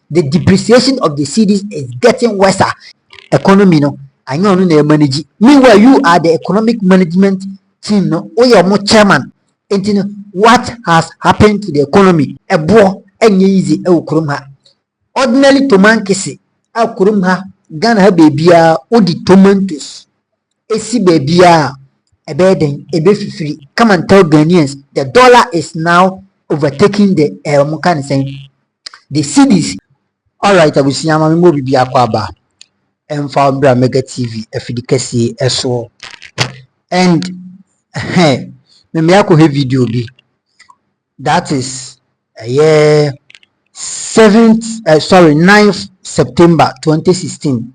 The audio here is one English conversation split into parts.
the depreciation of the cedis is getting worse. Economy no, I know no manage. Meanwhile, you are the economic management team no, or your more chairman. And you know what has happened to the economy? A bo and easy e ukrumha. Ordinarily to man kisi e ukrumha Ghana ha baby odi tomatoes. Esi baby a beden ebe free. Come and tell Ghanaians the dollar is now overtaking the Mukan saying the cedis. All right, I will see my movie be aquaba and found Mega TV efficacy so and hey, me have video be that is 9th September 2016.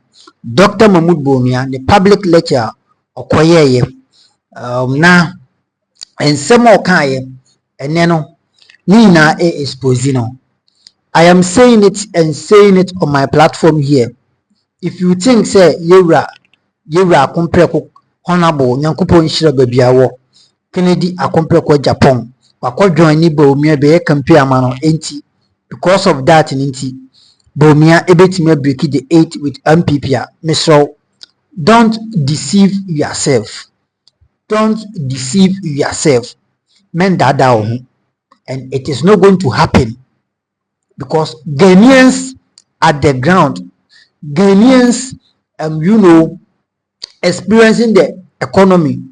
Dr. Mahmoud Bawumia, the public lecture okoye na and some more kind and then Nina Esposino. I am saying it and saying it on my platform here. If you think say yura compare honorable Nyankopon Shira Babiawo Kennedy a compare Japan wako join ni Bawumia be compare mano enti because of that enti Bawumia ebetime break the 8 with MPP. Mr. Don't deceive yourself. Don't deceive yourself. Men dada and it is not going to happen because Ghanaians at the ground, Ghanaians experiencing the economy,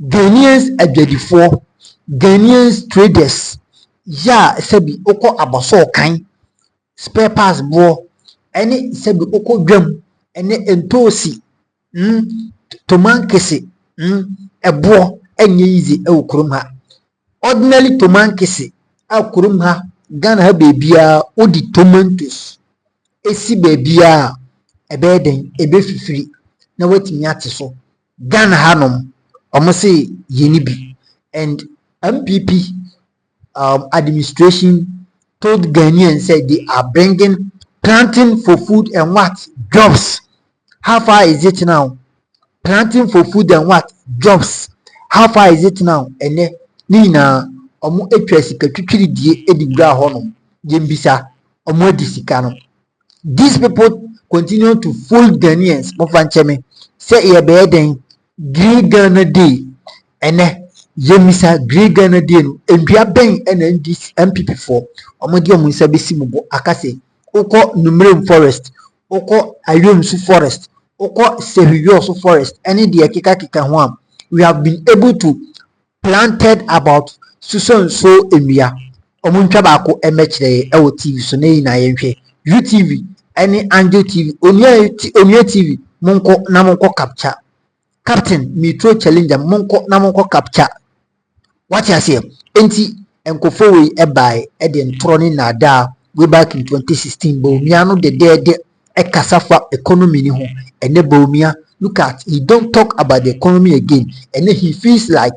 Ghanaians at 24, Ghanaians traders, sebi oko abaso kind spare parts bo any sebi oko drum any entosi to man kese ebo enye easy e ukurum ha ordinarily to man kese a ukurum ha Ghana ha baby odi tomatoes esi baby ebeden ebe fifiri na wetimi ate so Ghana hanom omo say yeni bi and MPP administration told Ghanaians said they are bringing planting for food and what jobs. How far is it now? Planting for food and what jobs. How far is it now? And then Nina omo etwasika twitwiri die edigra honom jembisa omo edisika no. These people continue to fool Ghanaians. Mofancheme say e be den Green Ghana Day and Yemisa Green Ghana Day endua ben and this MPP for omodi omunsa besi mubo akase oko Numerium Forest oko Ayomsu Forest oko Serious Forest any the kika ho we have been able to planted about so emia omuntwa baako emechire ewo TV so na yenhwe UTV any Angel TV Omia TV monko capture Captain Metro Challenger monko capture what you say enti enkofo we ebai e de ntroni na da way back in 2016 Bawumia no de kasafa economy ni ho ene Bawumia look at he don't talk about the economy again and he feels like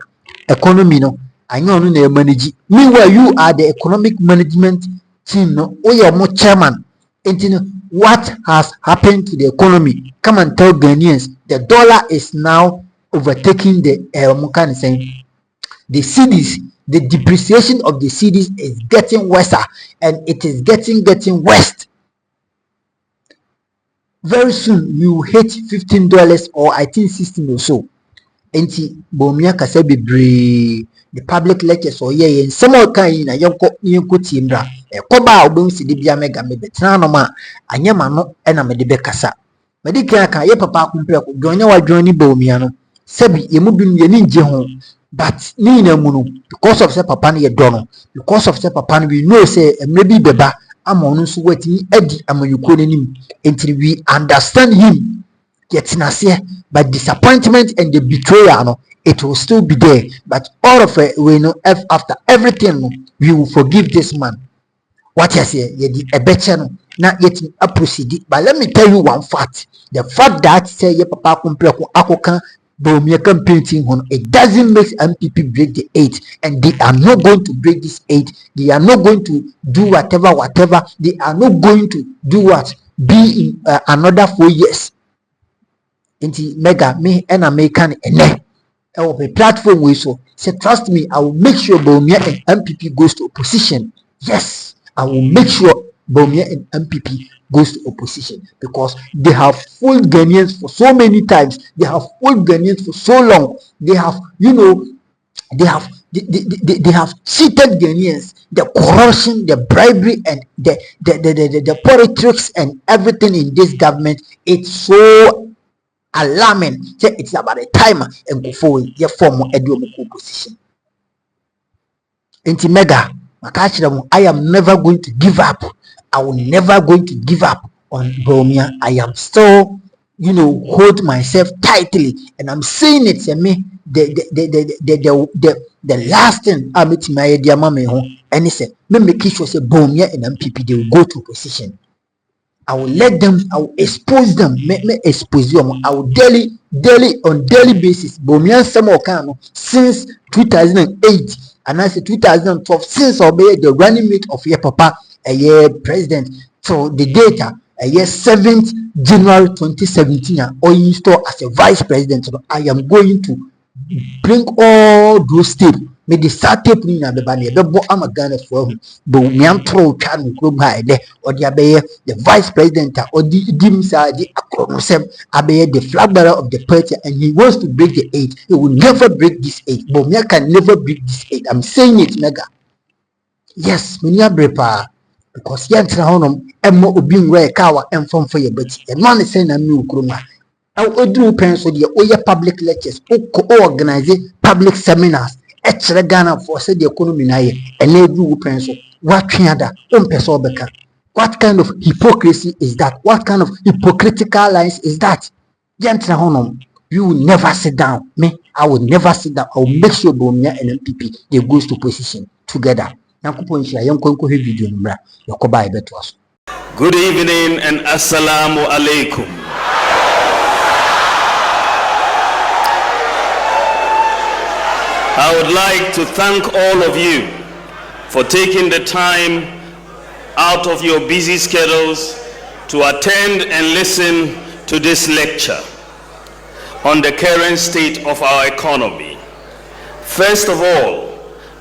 economy no anyo no na manage. Meanwhile you are the economic management team no or your more chairman enti what has happened to the economy? Come and tell Ghanaians the dollar is now overtaking the Mukan saying the cedis, the depreciation of the cedis is getting worse and it is getting worse. Very soon we will hit $15 or I think 16 or so. Enti Bawumia kase bebre the public lectures or and some more kind na yonko timra koba obum si de bia mega me betena no ma anyama no na me de bekasa me de kan ye papa kumpre ko dwonya wa dwoni Bawumia no sebi ye mu binu ye ninje ho but ni na mu no because of say papa no ye do no because of say papa no we know say maybe beba ama onu so watini adi amanyuko nanim enti we understand him yetinase but disappointment and the betrayal no it will still be there, but all of it we know after everything we will forgive this man. What I say, a better not yet a proceed. But let me tell you one fact: the fact that say your papa kumpreko akoka Bawumia painting on it doesn't make MPP break the 8, and they are not going to break this 8. They are not going to do whatever. They are not going to do what be in another 4 years. Inti mega me and American ene. A platform we so say trust me, I will make sure Bawumia and MPP goes to opposition. Yes, I will make sure Bawumia and MPP goes to opposition, because they have fooled Ghanaians for so many times. They have fooled Ghanaians for so long. They have, they have cheated Ghanaians. The corruption, the bribery, and the politics and everything in this government, it's so alarming. It's about a time and go forward. Your form of opposition. Inti mega, I am never going to give up. I will never going to give up on Bawumia. I am still, hold myself tightly, and I'm saying it to me. The last thing I'm meeting my dear mommy home, and he said, me make sure say Bawumia and MPP they will go to opposition. I will let them, I will expose them, me expose them. I will daily basis. Bawumia some since 2008, and I say 2012, since obey the running mate of your papa, a year president. So the data, a year 7th January 2017, or you install as a vice president. So I am going to bring all those steps. Me the start tape ni na beba ne bebo ama Ghana for him. But me am throw chan no krom ha de or the vice president or the dimsa the akronosem abeye the flag bearer of the party, and he wants to break the 8. He will never break this 8. But me can never break this 8. I'm saying it, mega. Yes, me nya brepa, because yantra honom emmo obi nwe kawa emfom for your beti. E man say na me ukrom ha. I do pencil the oya public lectures, organize public seminars. Ghana for said the economy na ye, and they do pencil. What kind of hypocrisy is that? What kind of hypocritical lies is that? You will never sit down. Me, I will never sit down. I will make sure Bawumia and MPP they goes to position together. Good evening and assalamu alaikum. I would like to thank all of you for taking the time out of your busy schedules to attend and listen to this lecture on the current state of our economy. First of all,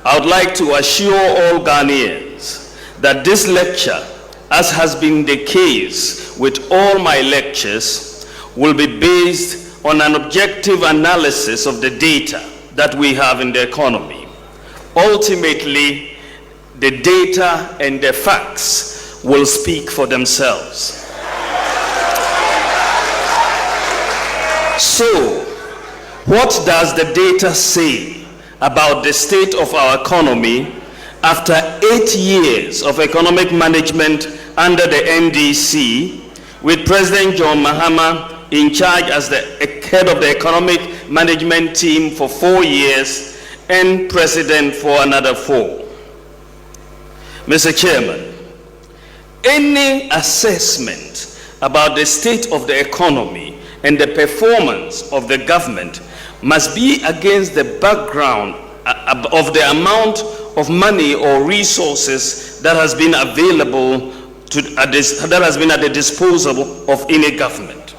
I would like to assure all Ghanaians that this lecture, as has been the case with all my lectures, will be based on an objective analysis of the data that we have in the economy. Ultimately, the data and the facts will speak for themselves. So, what does the data say about the state of our economy after 8 years of economic management under the NDC, with President John Mahama in charge as the head of the economic management team for 4 years and president for another 4? Mr. Chairman, any assessment about the state of the economy and the performance of the government must be against the background of the amount of money or resources that has been available that has been at the disposal of any government.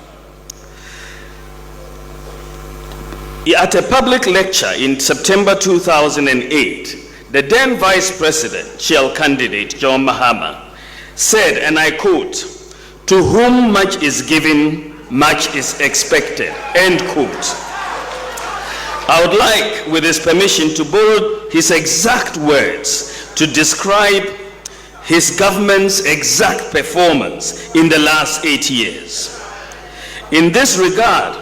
At a public lecture in September 2008, the then Vice President, Shell candidate John Mahama, said, and I quote, "To whom much is given, much is expected," end quote. I would like, with his permission, to borrow his exact words to describe his government's exact performance in the last 8 years. In this regard,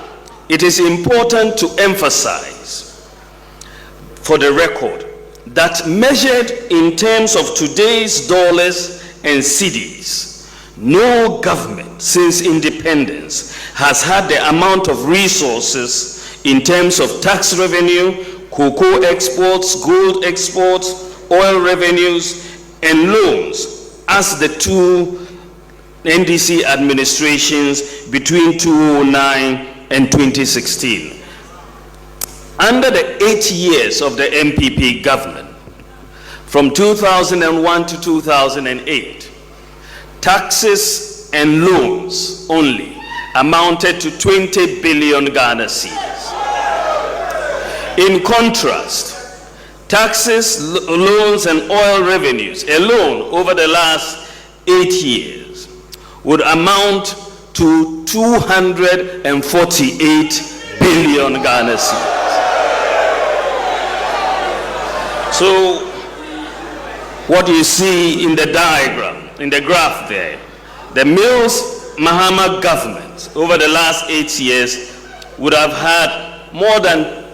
it is important to emphasize, for the record, that measured in terms of today's dollars and cedis, no government since independence has had the amount of resources in terms of tax revenue, cocoa exports, gold exports, oil revenues, and loans as the two NDC administrations between 2009 and 2016. Under the 8 years of the MPP government, from 2001 to 2008, taxes and loans only amounted to 20 billion Ghana cedis. In contrast, taxes, loans, and oil revenues alone over the last 8 years would amount to 248 billion Ghana cedis. So what you see in the diagram, in the graph there, the Mills Mahama government over the last 8 years would have had more than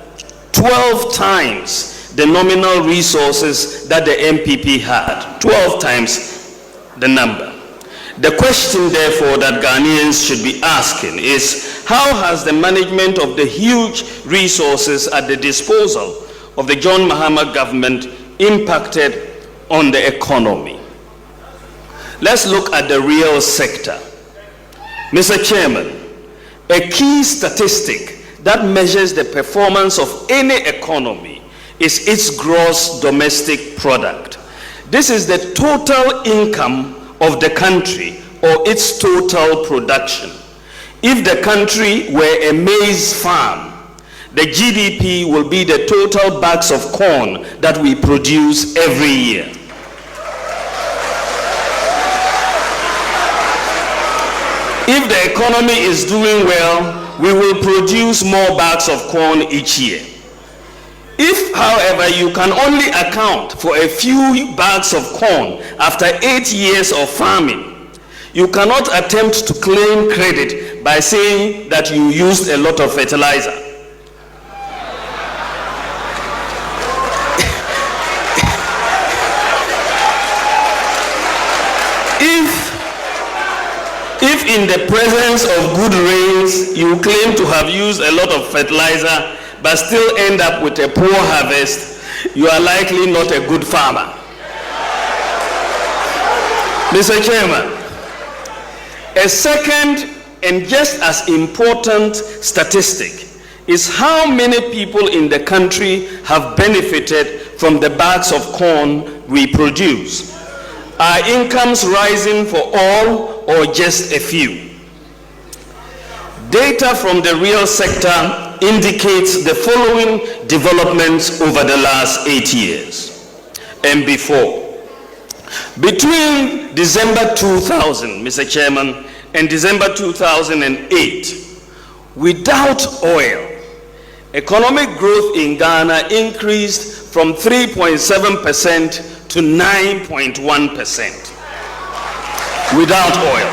12 times the nominal resources that the MPP had, 12 times the number. The question, therefore, that Ghanaians should be asking is, how has the management of the huge resources at the disposal of the John Mahama government impacted on the economy? Let's look at the real sector. Mr. Chairman, a key statistic that measures the performance of any economy is its gross domestic product. This is the total income of the country or its total production. If the country were a maize farm, the GDP will be the total bags of corn that we produce every year. If the economy is doing well, we will produce more bags of corn each year. If, however, you can only account for a few bags of corn after 8 years of farming, you cannot attempt to claim credit by saying that you used a lot of fertilizer. If in the presence of good rains you claim to have used a lot of fertilizer but still end up with a poor harvest, you are likely not a good farmer. Mr. Chairman, a second and just as important statistic is how many people in the country have benefited from the bags of corn we produce. Are incomes rising for all or just a few? Data from the real sector indicates the following developments over the last 8 years and before. Between December 2000, Mr. Chairman, and December 2008, without oil, economic growth in Ghana increased from 3.7% to 9.1% without oil.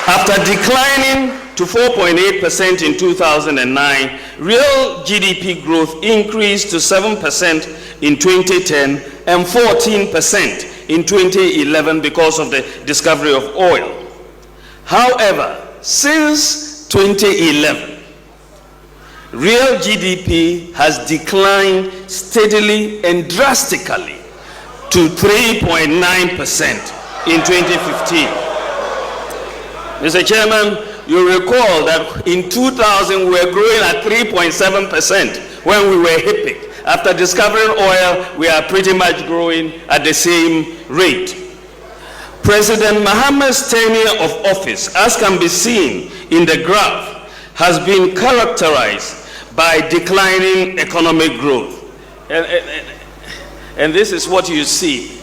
After declining to 4.8% in 2009, real GDP growth increased to 7% in 2010 and 14% in 2011 because of the discovery of oil. However, since 2011, real GDP has declined steadily and drastically to 3.9% in 2015. Mr. Chairman, you recall that in 2000 we were growing at 3.7% when we were hippie. After discovering oil, we are pretty much growing at the same rate. President Mahama's tenure of office, as can be seen in the graph, has been characterized by declining economic growth. And this is what you see.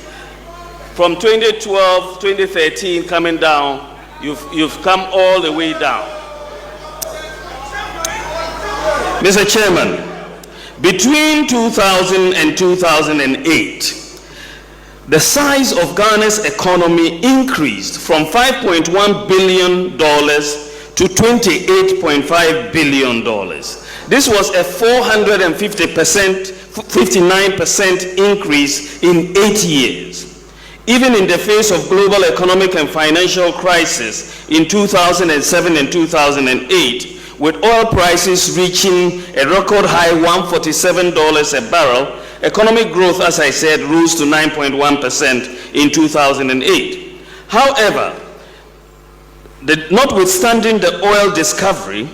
From 2012, 2013 coming down, you've come all the way down. Mr. Chairman, between 2000 and 2008, the size of Ghana's economy increased from $5.1 billion to $28.5 billion. This was a 459% increase in 8 years. Even in the face of global economic and financial crisis in 2007 and 2008, with oil prices reaching a record high $147 a barrel, economic growth, as I said, rose to 9.1% in 2008. However, notwithstanding the oil discovery,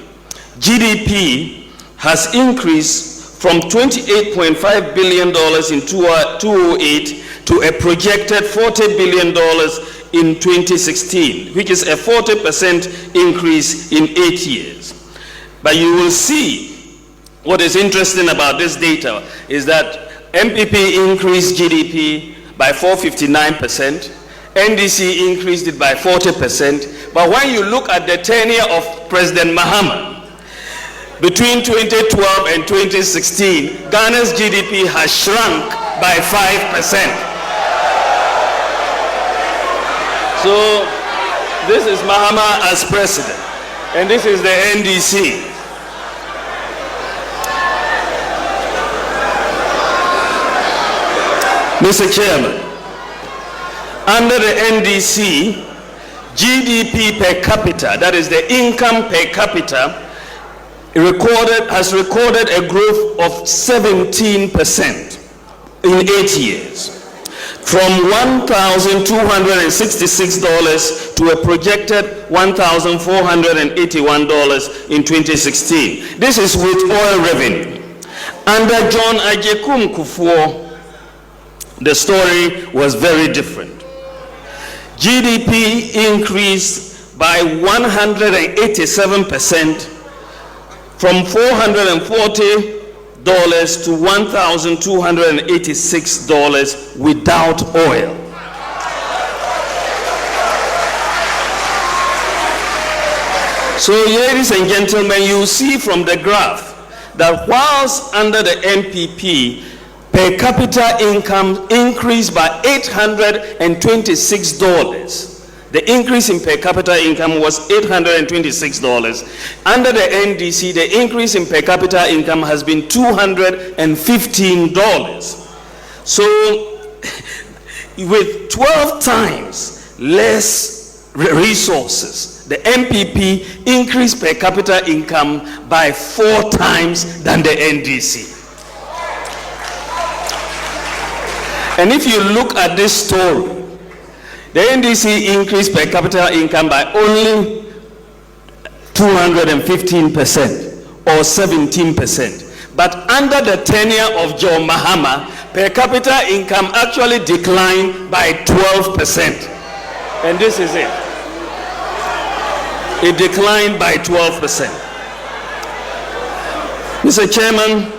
GDP has increased from $28.5 billion in 2008 to a projected $40 billion in 2016, which is a 40% increase in 8 years. But you will see what is interesting about this data is that MPP increased GDP by 459%, NDC increased it by 40%. But when you look at the tenure of President Mahama, between 2012 and 2016, Ghana's GDP has shrunk by 5%. So this is Mahama as president, and this is the NDC. Mr. Chairman, under the NDC, GDP per capita, that is the income per capita, has recorded a growth of 17% in 8 years, from $1,266 to a projected $1,481 in 2016. This is with oil revenue. Under John Agyekum Kufuor, the story was very different. GDP increased by 187%, from $440 to $1,286 without oil. So, ladies and gentlemen, you see from the graph that whilst under the NPP, per capita income increased by $826. The increase in per capita income was $826. Under the NDC, the increase in per capita income has been $215. So, with 12 times less resources, the MPP increased per capita income by 4 times than the NDC. And if you look at this story, the NDC increased per capita income by only 215% or 17%. But under the tenure of John Mahama, per capita income actually declined by 12%. And this is it. It declined by 12%. Mr. Chairman,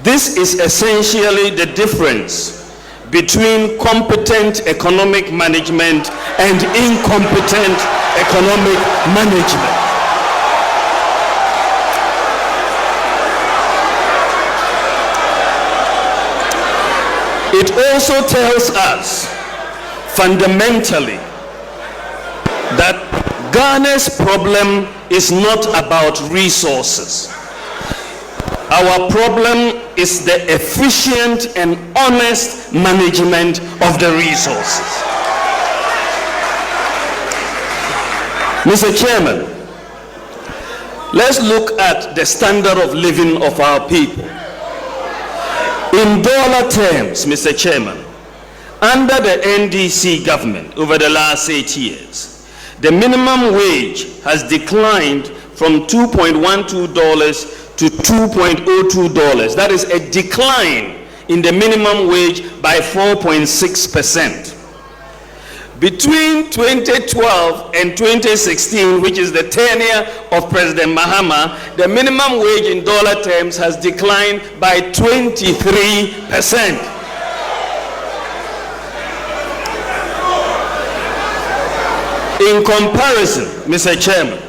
this is essentially the difference between competent economic management and incompetent economic management. It also tells us fundamentally that Ghana's problem is not about resources. Our problem is the efficient and honest management of the resources. Mr. Chairman, let's look at the standard of living of our people. In dollar terms, Mr. Chairman, under the NDC government over the last 8 years, the minimum wage has declined from $2.12 to $2.02. That is a decline in the minimum wage by 4.6%. Between 2012 and 2016, which is the tenure of President Mahama, the minimum wage in dollar terms has declined by 23%. In comparison, Mr. Chairman,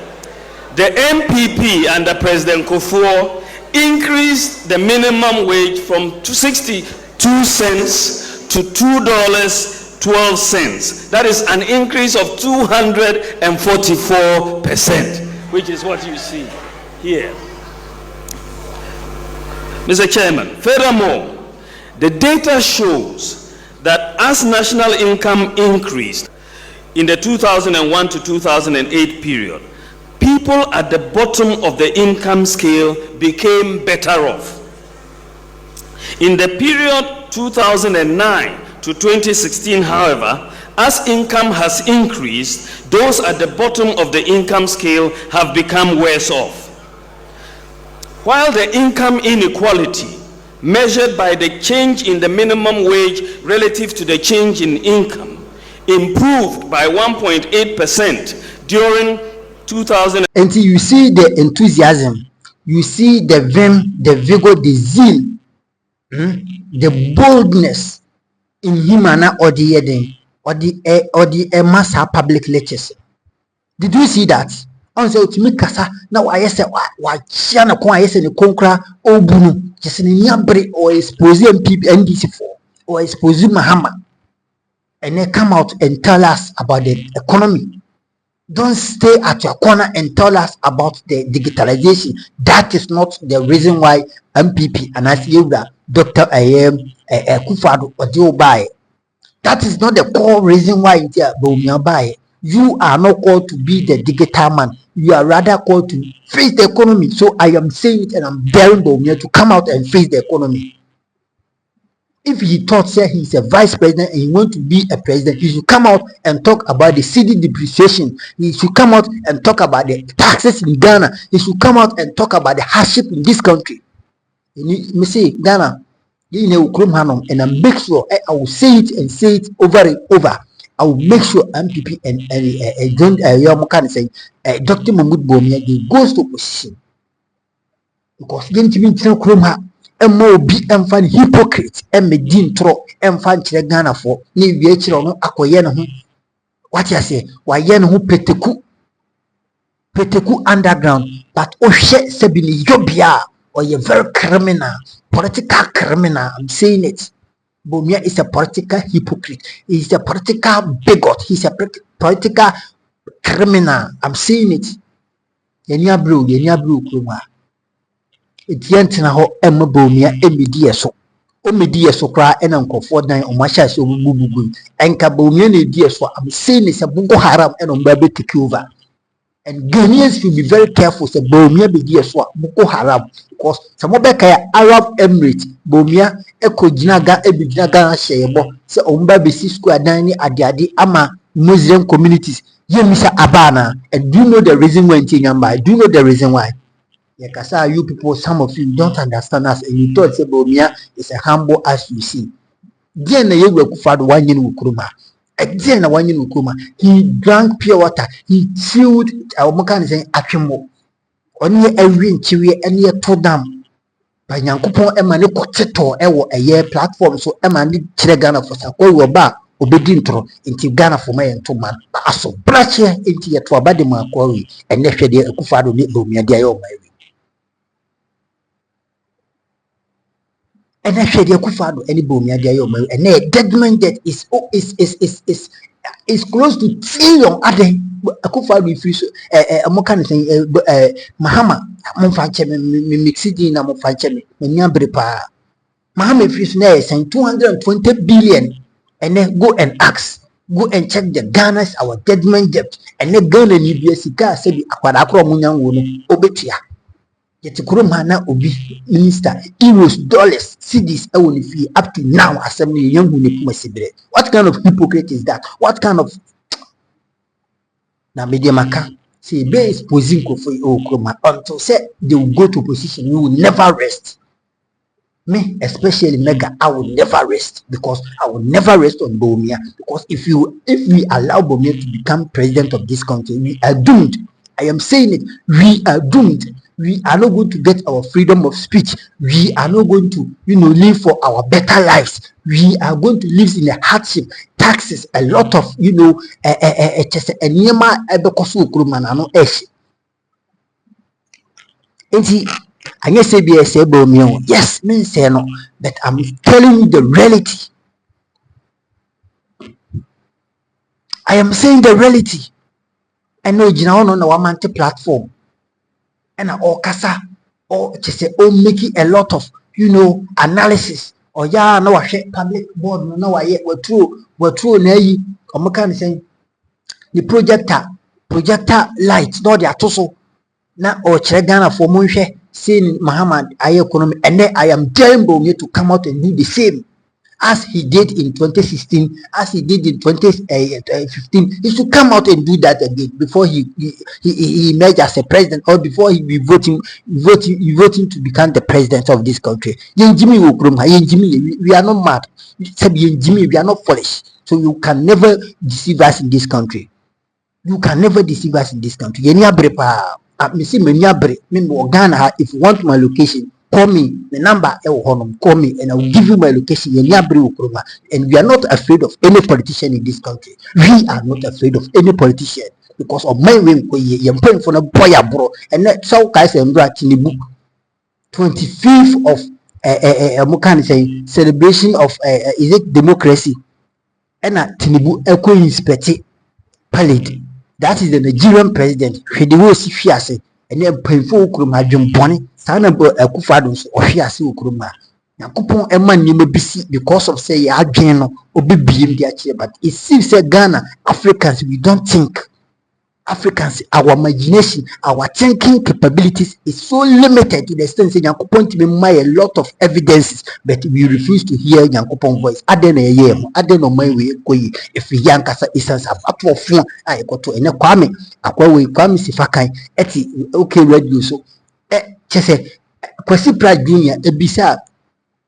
the MPP under President Kufuor increased the minimum wage from 62 cents to $2.12. That is an increase of 244%, which is what you see here. Mr. Chairman, furthermore, the data shows that as national income increased in the 2001 to 2008 period, people at the bottom of the income scale became better off. In the period 2009 to 2016, however, as income has increased, those at the bottom of the income scale have become worse off. While the income inequality measured by the change in the minimum wage relative to the change in income improved by 1.8% during 2000. Until you see the enthusiasm, you see the vim, the vigor, the zeal, the boldness in him and or the massa public lectures. Did you see that? On say to me kasa na wa yese wa chia na kon yese ne konkra obunu just ne nyabre or expose NDC for or expose Mahama and then come out and tell us about the economy. Don't stay at your corner and tell us about the digitalization. That is not the reason why MPP and I see Dr. Kufado or Joe Baye. That is not the core reason why Bawumia Baye. You are not called to be the digital man. You are rather called to face the economy. So I am saying it and I'm daring Bawumia to come out and face the economy. If he thought say he's a vice president and he wants to be a president, he should come out and talk about the cedi depreciation. He should come out and talk about the taxes in Ghana. He should come out and talk about the hardship in this country. Me say Ghana, you know, and I make sure I will say it and say it over and over. I will make sure MPP and Dr. Mahmoud Bawumia goes to opposition because then to me MOB and fan hypocrite and me din tro and fan chile Ghana for ni viechiro no akoye no ho what you say why yen ho peteku underground but ohye sebini yobia or you very criminal political criminal. I'm saying it. Bawumia is a political hypocrite. He's a political bigot. He's a political criminal. I'm saying it. Yenya blue kuma. Etientina ho emma Bawumia emidi eso. Omidi eso kra ena nkofo dan omasha se obubugu. Enka Bawumia na edi eso. I'm saying it's a Boko Haram and ombabe take over. And Ghanaians should be very careful. Say Bawumia be di eso Boko Haram because some of the Arab Emirates Bawumia eko jinaga ebi jinaga sheyebo. Say ombabe si square dan ni ade ama Muslim communities. Ye misa abana. And do you know the reason why Nyamba? Do you know the reason why? Yakasa, you people, some of you don't understand us, and you thought say Bawumia is a humble as you see. Then you will find 1 year Ukruma. Again, 1 year Ukruma. He drank pure water. He chilled our Mokan saying Akimo. Only every interior and year to them. By Yankupon Emani Coteto, a year platform, so Emani Chregana for Sako Ba, Obedintro, into Ghana for my and 2 man. So, brush here into your Twabadima quarry, and next year Kufado Bawumia, dear old my. And I said, Yakufado, any Bawumia, and a dead man that is close to trillion. Akufado, if you a Mokan saying, Mahama, Monfanche, Mixidi, Namofanche, Nyambrepa. Mahama, if you say, saying 220 billion, and then go and ask, go and check the Ghana's our dead man debt, and then go and Libya, said, Aquadacro Munyan woman, Obetia. Yet Kurumana Obi Minister, euros, dollars, cedis, fee up to now, assembly young Hunipumasibre. What kind of hypocrite is that? What kind of na media maka? Say, base posing for Okroma until say they will go to position, you will never rest. Me, especially Mega, I will never rest because I will never rest on Bawumia. Because if we allow Bawumia to become president of this country, we are doomed. I am saying it, we are doomed. We are not going to get our freedom of speech. We are not going to, live for our better lives. We are going to live in a hardship, taxes, a lot of, just a nema ebekosu kurumana no esh. And yes, yes, men say no, but I'm telling you the reality. I am saying the reality. I know you know on our multi platform. And or kasa or just say making a lot of analysis or no public board no we're true na yi or can say the projector light no they atoso na or Ghana for monhwe saying Muhammad economy and then I am daring Bawumia to come out and do the same as he did in 2016, as he did in 2015. He should come out and do that again before he emerged as a president or before he be voting to become the president of this country. We are not mad. We are not foolish. So you can never deceive us in this country. You can never deceive us in this country. If you want my location, call me, the number call me, and I will give you my location. And we are not afraid of any politician in this country. We are not afraid of any politician because of my way. You're paying for a boy, bro, and that's how guys and brat in the book 25th of celebration of is it democracy? And Tinubu Eko inspected palette. That is the Nigerian president. He was fiase and then painful kruma jumponi. Sana Kufados or fiase ukruma. Nakupon Emma Nimabisi because of say Adjeno or BBM the but it seems that Ghana Africans we don't think. Africans, our imagination, our thinking capabilities is so limited to the extent that Yankopon to be a lot of evidences, but we refuse to hear Yankopon voice. I don't know my way. If we Yankasa is a battle of phone, I got to any Kwame, a Kwame Sifakai, eti okay, radio so. Chese, Kwesi Pratt Junior, a bisa,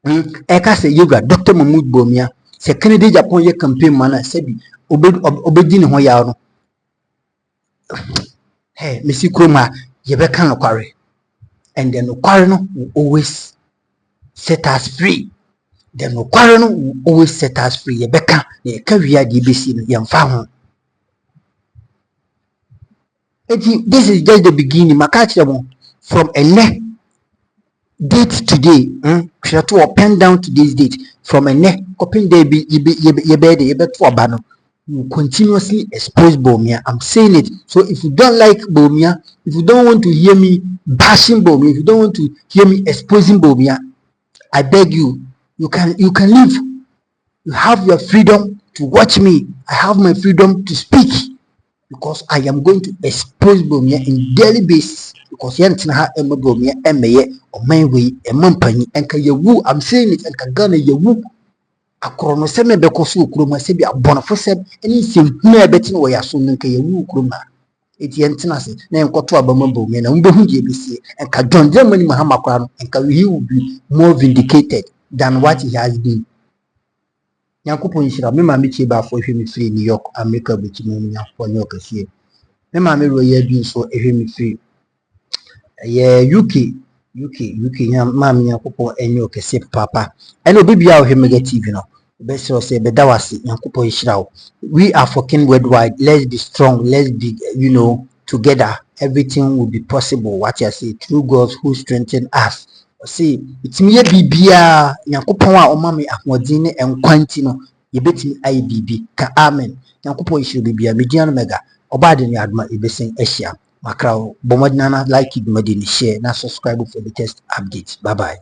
Ekase Yoga, Dr. Mahmoud Bawumia, se Kennedy Japan ye campaign mana, Sebi, Obedin Hoyano. Hey, Missy Kroma, Yebeka no quarry. And then no quarry will always set us free. Then no quarry will always set us free. Yebeka, the career DBC, young found. This is just the beginning. Makachamo from a neck date today. To pen down to this date. From a neck, copying day be yebed for bano. You continuously expose Bawumia. I'm saying it. So if you don't like Bawumia, if you don't want to hear me bashing Bawumia, if you don't want to hear me exposing Bawumia, I beg you, you can leave. You have your freedom to watch me. I have my freedom to speak because I am going to expose Bawumia in daily basis. Because Yantina Emma Bawumia Emma or my way a mumpany and Kayawu. I'm saying it and Kagana Yawu. Akrono seme bekoso ukroma se bia bonafo se eni sempuna betin wo yaso nka yewu ukroma eti entina se na enkoto abama Bawumia na mbehu die besie enka John Germany Mahama kwa no enka he will be more vindicated than what he has been. Yankopon nhira me ma me chie ba fo hwe me free New York America betimi nya fo New York sie me ma me ro ye bi so ehwe me free UK nya ma me Yankopon enye okese papa ene obi bia ohwe mega TV no best say be dawasi Yankopon nhira. We are fucking worldwide. Let's be strong, let's be together. Everything will be possible. What you say, true God who strengthen us. See, it's me bibia Yankopon a omame ahmodine enkwanti no yebetimi IBB ka amen. Yankopon nhira bibia median mega obade ni adma ebesen ehia makrao bomodina like it medini share na subscribe for the latest updates. Bye bye.